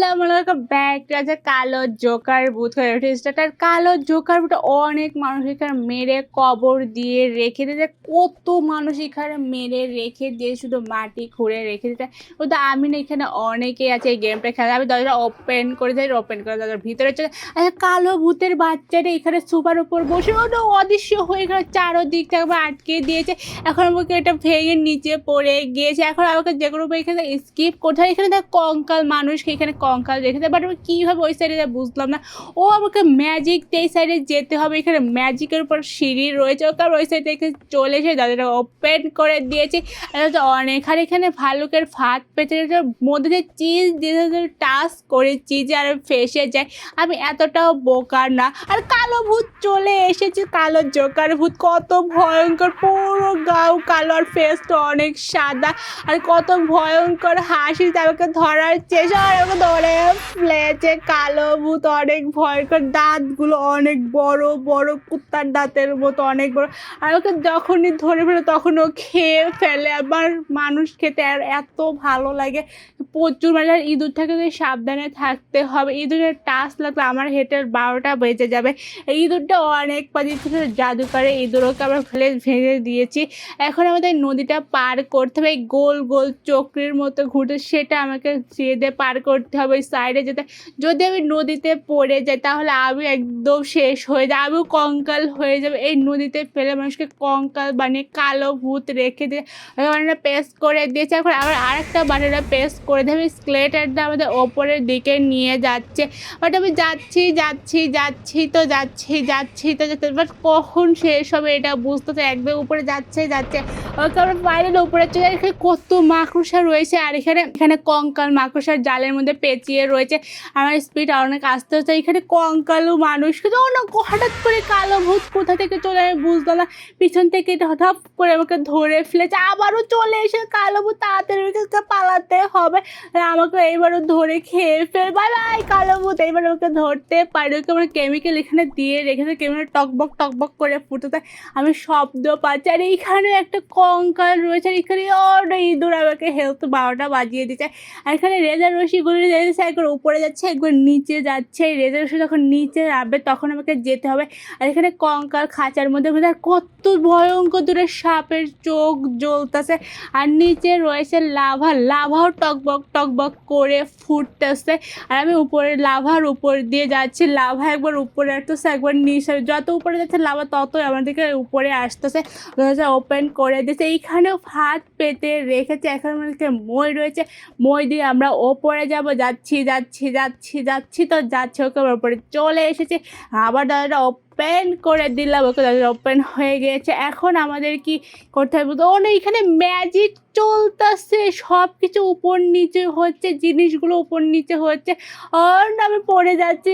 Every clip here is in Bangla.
আসসালামু আলাইকুম ব্যাক টু আছে কালো জোকার ভূত স্টার্টার কালো জোকার ভূত অনেক মানুষ এখানে মেরে কবর দিয়ে রেখে দিতে কত মানুষ এখানে মেরে রেখে দিয়ে শুধু মাটি খুঁড়ে রেখে দিতে কিন্তু আমি না এখানে অনেকেই আছে এই গেমটা খেলা আমি দরজা ওপেন করে যাই ওপেন করে দরজার ভিতরে চলে আচ্ছা কালো ভূতের বাচ্চাটা এখানে সোফার উপর বসে ওটা অদৃশ্য হয়ে গেল চারোদিক থেকে আটকে দিয়েছে এখন আমাকে এটা ভেঙে নিচে পড়ে গিয়েছে এখন আমাকে যে কোনো এখানে স্কিপ কোথায় এখানে দেখ কঙ্কাল মানুষকে এখানে কঙ্কাল রেখেছে বাট আমি কীভাবে ওই সাইডে বুঝলাম না ও আমাকে ম্যাজিক এই সাইডে যেতে হবে এখানে ম্যাজিকের উপর সিঁড়ি রয়েছে ওকে ওই সাইড থেকে চলে এসে দরজাটা ওপেন করে দিয়েছি অনেক আর এখানে ভালুকের ফাঁদ পেতে মধ্যে যে চিজ দিয়ে টাচ করে চিজে আর ফেসে যায় আমি এতটাও বোকার না আর কালো ভূত চলে এসেছে কালো জোকার ভূত কত ভয়ঙ্কর পুরো গাও কালো আর ফেসটা অনেক সাদা আর কত ভয়ঙ্কর হাসি আমাকে ধরার চেষ্টা আর আমাকে ধরে ফেলেছে কালো ভূত অনেক ভয়ঙ্কর দাঁতগুলো অনেক বড় বড় কুত্তার দাঁতের মতো অনেক বড় আর ওকে যখনই ধরে ফেলে তখন ও খেয়ে ফেলে আবার মানুষ খেতে আর এত ভালো লাগে প্রচুর মানে আর ইঁদুর থেকে সাবধানে থাকতে হবে ইঁদুরের টাচ লাগলে আমার হেঁটের 12টা বেজে যাবে ইঁদুরটা অনেক জাদু করে ইঁদুরকে আমরা ফেলে ভেঙে দিয়েছি এখন আমাদের নদীটা পার করতে হবে গোল গোল চক্রের মতো ঘুরতে সেটা আমাকে চেয়ে পার করতে হবে ওই সাইডে যেতে যদি আমি নদীতে পড়ে যাই তাহলে আমি একদম শেষ হয়ে যাই আমিও কঙ্কাল হয়ে যাবে এই নদীতে ফেলে মানুষকে কঙ্কাল বানিয়ে কালো ভূত রেখে দিয়ে বানানা পেস্ট করে দিয়েছে এখন আবার আরেকটা বানানা পেস্ট করে দেবে স্কেলেটরটা আমাদের ওপরের দিকে নিয়ে যাচ্ছে বাট আমি যাচ্ছি যাচ্ছি বাট কখন শেষ হবে এটা বুঝতে একদম উপরে যাচ্ছে ওকে আমরা বাইরের উপরে চলে এখানে কত মাকড়সা রয়েছে আর এখানে কঙ্কাল মাকড়সার জালের মধ্যে পেঁচিয়ে রয়েছে আমার স্পিড অনেক আসতে হচ্ছে এখানে কঙ্কালও মানুষ কিন্তু হঠাৎ করে কালো ভূত কোথা থেকে চলে আমি বুঝলাম না পিছন থেকে হঠাৎ করে আমাকে ধরে ফেলেছে আবারও চলে এসে কালো ভূত তাড়াতাড়ি পালাতে হবে আমাকে এইবারও ধরে খেয়ে ফেল বাই কালো ভূত এইবার ওকে ধরতে পারি ওকে আমরা কেমিক্যাল এখানে দিয়ে রেখেছে কেমিক্যাল টকবক করে ফুটে আমি শব্দ পাচ্ছি আর এইখানে একটা কঙ্কাল রয়েছে আর এখানে ইঁদুর আমাকে হেলথ 12টা বাজিয়ে দিচ্ছে আর এখানে রেজার রশিগুলো যাচ্ছে একবার উপরে যাচ্ছে একবার নিচে যাচ্ছে এই রেজার রশি যখন নিচে নামবে তখন আমাকে যেতে হবে আর এখানে কঙ্কাল খাঁচার মধ্যে আর কত ভয়ঙ্কর দূরে সাপের চোখ জ্বলতেছে আর নিচে রয়েছে লাভাও টকবক করে ফুটতেছে আর আমি উপরে লাভার উপর দিয়ে যাচ্ছি লাভা একবার উপরে আসতেছে একবার নিচে যত উপরে যাচ্ছে লাভা ততই আমাদেরকে উপরে আসতেছে ওপেন করে দিয়েছে এইখানেও ফাঁদ পেতে রেখেছে এখন আমাদেরকে মই রয়েছে মই দিয়ে আমরা ওপরে যাব যাচ্ছি তো যাচ্ছি ওকে ওপরে চলে এসেছি আবার দাদাটা ওপেন করে দিলাম ওকে দাদা ওপেন হয়ে গিয়েছে এখন আমাদের কি করতে হবে এখানে ম্যাজিক চলতেছে সব কিছু উপর নিচে হচ্ছে জিনিসগুলো উপর নিচে হচ্ছে আমি পড়ে যাচ্ছি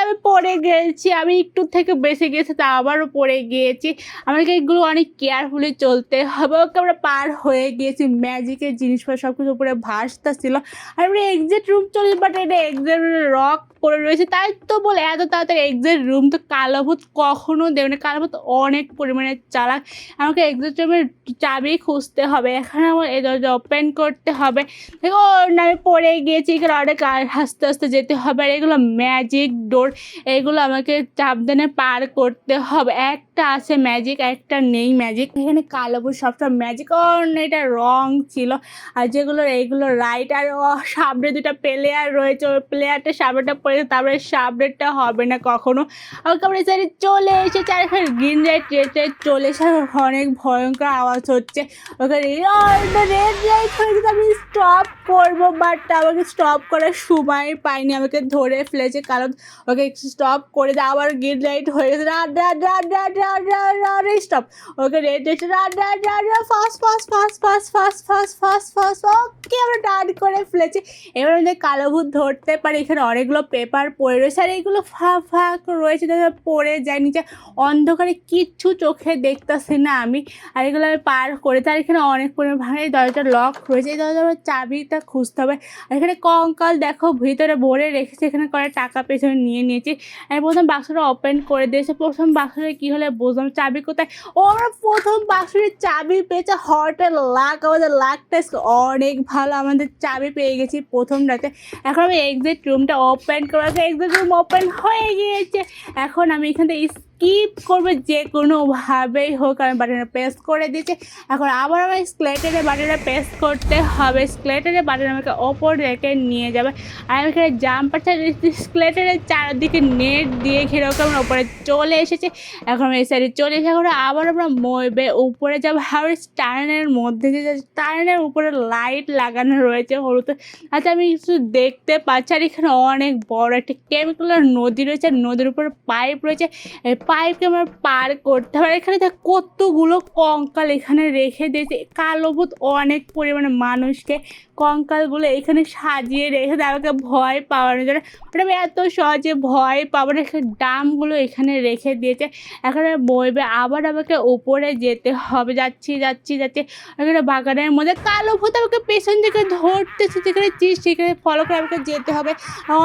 আমি পড়ে গেছি আমি একটু থেকে বেঁচে গেছি তা আবারও পড়ে গিয়েছি আমাকে এগুলো অনেক কেয়ারফুলি চলতে হবে ওকে আমরা পার হয়ে গিয়েছি ম্যাজিকের জিনিসপত্র সব কিছু উপরে ভাসতেছিল আর আমরা এক্সিট রুম চলে বাট এটা এক্সিট রক করে রয়েছে তাই তো বলে এত তাড়াতাড়ি এক্সিট রুম তো কালো ভূত কখনো দেবে না কালো ভূত অনেক পরিমাণে চালাক আমাকে এক্সিট রুমের চাবি খুঁজতে হবে এখানে আমার এই দরজা ওপেন করতে হবে দেখো আমি পড়ে গিয়েছি এখানে অনেক আস্তে যেতে হবে আর এগুলো ম্যাজিক ডোর এগুলো আমাকে সাবধানে পার করতে হবে একটা আছে ম্যাজিক একটা নেই ম্যাজিক এখানে কালো ভূত সবসময় ম্যাজিক এটা রং ছিল আর যেগুলো এইগুলো রাইট আর সামনে দুটা প্লেয়ার রয়েছে ওই প্লেয়ারটা সামনেটা পড়েছে তারপরে সামনেরটা হবে না কখনো আমাকে আমরা সাইডে চলে এসেছে আর এখানে গ্রিন লাইট রেড লাইট চলে এসে অনেক ভয়ঙ্কর আওয়াজ হচ্ছে ওখানে রেড লাইট হয়েছে আমি স্টপ করবো বাট আমাকে স্টপ করার সময় পাইনি আমাকে ধরে ফেলেছে কারণ ওকে স্টপ করে দেয় আবার গ্রিন লাইট হয়ে গেছে stop okay red light fast okay আমরা ডান করে ফেলেছি এবার আমাদের কালো ভূত ধরতে পারি এখানে অনেকগুলো পেপার পড়ে রয়েছে আর এইগুলো ফাঁক রয়েছে পড়ে পড়ে যায় নিচে। অন্ধকারে কিচ্ছু চোখে দেখতাছি না আমি। আর এগুলো আমি পার করে তার এখানে অনেক পরিমাণ ভাঙা এই দরজাটা লক হয়েছে। এই দরজার চাবিটা খুঁজতে হবে। আর এখানে কঙ্কাল দেখো ভিতরে ভরে রেখেছে। এখানে করে টাকা পেছনে নিয়ে নিয়েছি। আমি ১ম বাক্সটা ওপেন করে দিয়েছি। ১ম বাক্সটা কি হলে বুঝলাম চাবি কোথায়? ও আমরা ১ম বাক্সের চাবি পেয়েছে হটেল লাক। আমাদের লাকটা অনেক ভালো। আমাদের চাবি পেয়ে গেছি ১ম রাতে। এখন আমি এক্সিট রুমটা ওপেন করে এক্সিট রুম ওপেন হয়ে গিয়েছে। এখন আমি এখান থেকে স্কিপ করবো যে কোনোভাবেই হোক। আমি বাটনটা প্রেস করে দিয়েছি। এখন আবার আমার স্কেলেটরের বাটনটা প্রেস করতে হবে। স্কেলেটরের বাটন আমাকে ওপর রেখে নিয়ে যাবে। আর আমি এখানে জাম্পার স্কেলেটরের চারদিকে নেট দিয়ে ঘেরোকে আমরা উপরে চলে এসেছি। এখন আমি এই সাইডে চলে এসে এখন আবার আমরা মইবে উপরে যাবো। আবার টার্নের মধ্যে যে টার্নের উপরে লাইট লাগানো রয়েছে হলুদ। আচ্ছা আমি কিছু দেখতে পাচ্ছি। আর এখানে অনেক বড় একটা কেমিক্যালের নদী রয়েছে। নদীর উপরে পাইপ রয়েছে। এই পাইপকে আমরা পার করতে হবে। এখানে দেখ কতগুলো কঙ্কাল এখানে রেখে দিয়েছে। কালো ভূত অনেক পরিমাণে মানুষকে কঙ্কালগুলো এখানে সাজিয়ে রেখে দেয় আমাকে ভয় পাওয়ানোর জন্য। ওটা আমি এত সহজে ভয় পাবো না। এখানে ড্রামগুলো এখানে রেখে দিয়েছে। এখানে বইবে আবার আমাকে উপরে যেতে হবে। যাচ্ছি এখানে বাগানের মধ্যে কালো ভূত আমাকে পেছন দিকে ধরতেছে। যেখানে সেখানে ফলো করে আমাকে যেতে হবে।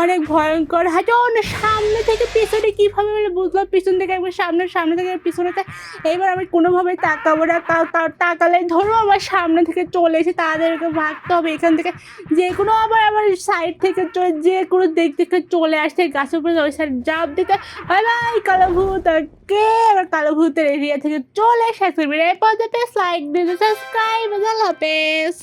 অনেক ভয়ঙ্কর হাঁটে অনেক সামনে থেকে পেছনে কীভাবে মানে বুঝলাম পিছন থেকে একবার সামনে থেকে পিছনেতে। এইবার আমি কোনোভাবে তাকাবো না। তাকালে ধরো আমার সামনে থেকে চলে এসে তাদেরকে ভাগতে হবে এখান থেকে। যে কোনো আবার আমার সাইড থেকে যে কোনো দিক থেকে চলে আসছে গাছের উপরে ওই সাইড জাপ দিতে। বাই কালো ভূত কে এবার কালো ভূতের এরিয়া থেকে চলে এসে এরপর যাতে লাইক দিতে সাবস্ক্রাইব। আল্লাহ হাফেজ।